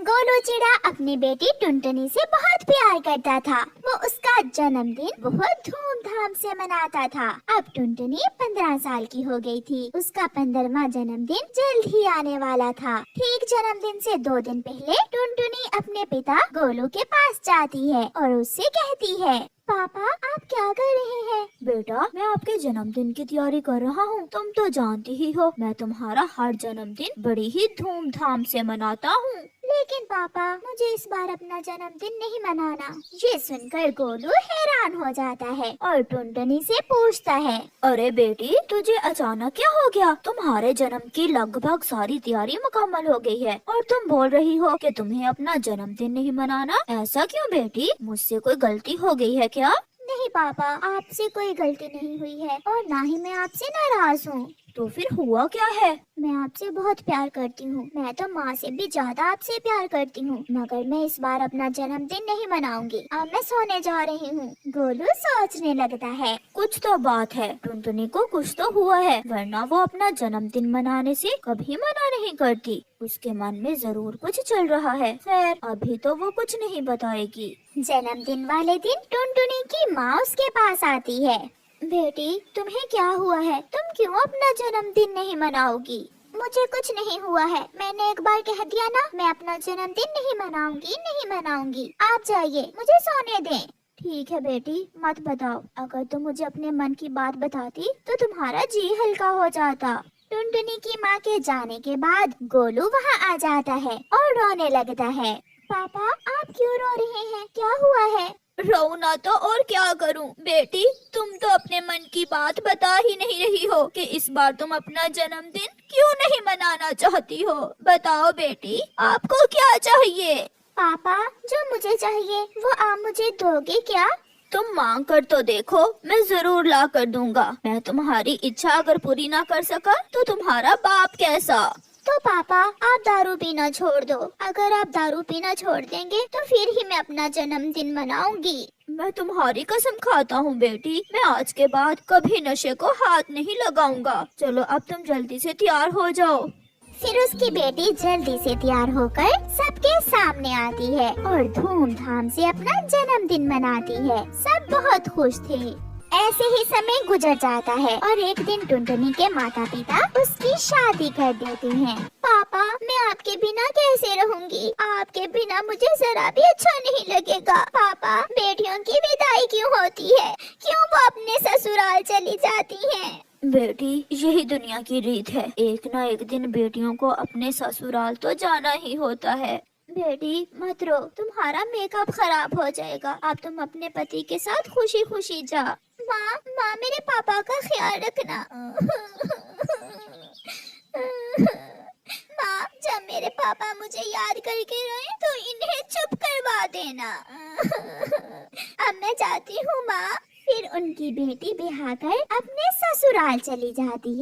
गोलू चिड़ा अपनी बेटी टुनटुनी से बहुत प्यार करता था। वो उसका जन्मदिन बहुत धूमधाम से मनाता था। अब टुनटुनी 15 साल की हो गई थी। उसका 15वां जन्मदिन जल्द ही आने वाला था। ठीक जन्मदिन से 2 दिन पहले टुनटुनी अपने पिता गोलू के पास जाती है और उससे कहती है, पापा आप क्या कर रहे हैं? बेटा मैं आपके जन्मदिन की तैयारी कर रहा हूँ। तुम तो जानती ही हो मैं तुम्हारा हर जन्मदिन बड़ी ही धूमधाम से मनाता हूँ। लेकिन पापा मुझे इस बार अपना जन्मदिन नहीं मनाना। ये सुनकर गोलू हैरान हो जाता है और टुनटुनी से पूछता है, अरे बेटी तुझे अचानक क्या हो गया? तुम्हारे जन्म की लगभग सारी तैयारी मुकम्मल हो गई है और तुम बोल रही हो कि तुम्हें अपना जन्मदिन नहीं मनाना। ऐसा क्यों बेटी? मुझसे कोई गलती हो गई है क्या? नहीं पापा, आपसे कोई गलती नहीं हुई है और ना ही मैं आपसे नाराज हूँ। तो फिर हुआ क्या है? मैं आपसे बहुत प्यार करती हूँ। मैं तो माँ से भी ज्यादा आपसे प्यार करती हूँ, मगर मैं इस बार अपना जन्मदिन नहीं मनाऊंगी। अब मैं सोने जा रही हूँ। गोलू सोचने लगता है, कुछ तो बात है। टुनटुनी को कुछ तो हुआ है, वरना वो अपना जन्मदिन मनाने से कभी मना नहीं करती। उसके मन में जरूर कुछ चल रहा है। खैर अभी तो वो कुछ नहीं बताएगी। जन्मदिन वाले दिन टुनटुनी की माँ उसके पास आती है। बेटी तुम्हें क्या हुआ है? तुम क्यों अपना जन्मदिन नहीं मनाओगी? मुझे कुछ नहीं हुआ है। मैंने एक बार कह दिया ना, मैं अपना जन्मदिन नहीं मनाऊंगी। आप जाइए, मुझे सोने दें। ठीक है बेटी, मत बताओ। अगर तुम मुझे अपने मन की बात बताती तो तुम्हारा जी हल्का हो जाता। टुनटुनी की माँ के जाने के बाद गोलू वहाँ आ जाता है और रोने लगता है। पापा आप क्यों रो रहे हैं? क्या हुआ है? रो ना तो और क्या करूं? बेटी तुम तो अपने मन की बात बता ही नहीं रही हो कि इस बार तुम अपना जन्मदिन क्यों नहीं मनाना चाहती हो। बताओ बेटी आपको क्या चाहिए? पापा जो मुझे चाहिए वो आप मुझे दोगे क्या? तुम मांग कर तो देखो, मैं जरूर ला कर दूंगा। मैं तुम्हारी इच्छा अगर पूरी ना कर सका तो तुम्हारा बाप कैसा? तो पापा आप दारू पीना छोड़ दो। अगर आप दारू पीना छोड़ देंगे तो फिर ही मैं अपना जन्मदिन मनाऊंगी। मैं तुम्हारी कसम खाता हूँ बेटी, मैं आज के बाद कभी नशे को हाथ नहीं लगाऊंगा। चलो अब तुम जल्दी से तैयार हो जाओ। फिर उसकी बेटी जल्दी से तैयार होकर सबके सामने आती है और धूमधाम से अपना जन्मदिन मनाती है। सब बहुत खुश थे। ऐसे ही समय गुजर जाता है और एक दिन टुनटुनी के माता पिता उसकी शादी कर देते हैं। पापा मैं आपके बिना कैसे रहूंगी? आपके बिना मुझे जरा भी अच्छा नहीं लगेगा। पापा बेटियों की विदाई क्यों होती है? क्यों वो अपने ससुराल चली जाती हैं? बेटी यही दुनिया की रीत है, एक न एक दिन बेटियों को अपने ससुराल तो जाना ही होता है। बेटी मत रो, तुम्हारा मेकअप खराब हो जाएगा। अब तुम अपने पति के साथ खुशी खुशी जा। माँ मेरे पापा का ख्याल रखना। माँ जब मेरे पापा मुझे याद करके रोए तो इन्हें चुप करवा देना। अब मैं जाती हूँ माँ। फिर उनकी बेटी ब्याह कर अपने ससुराल चली जाती है।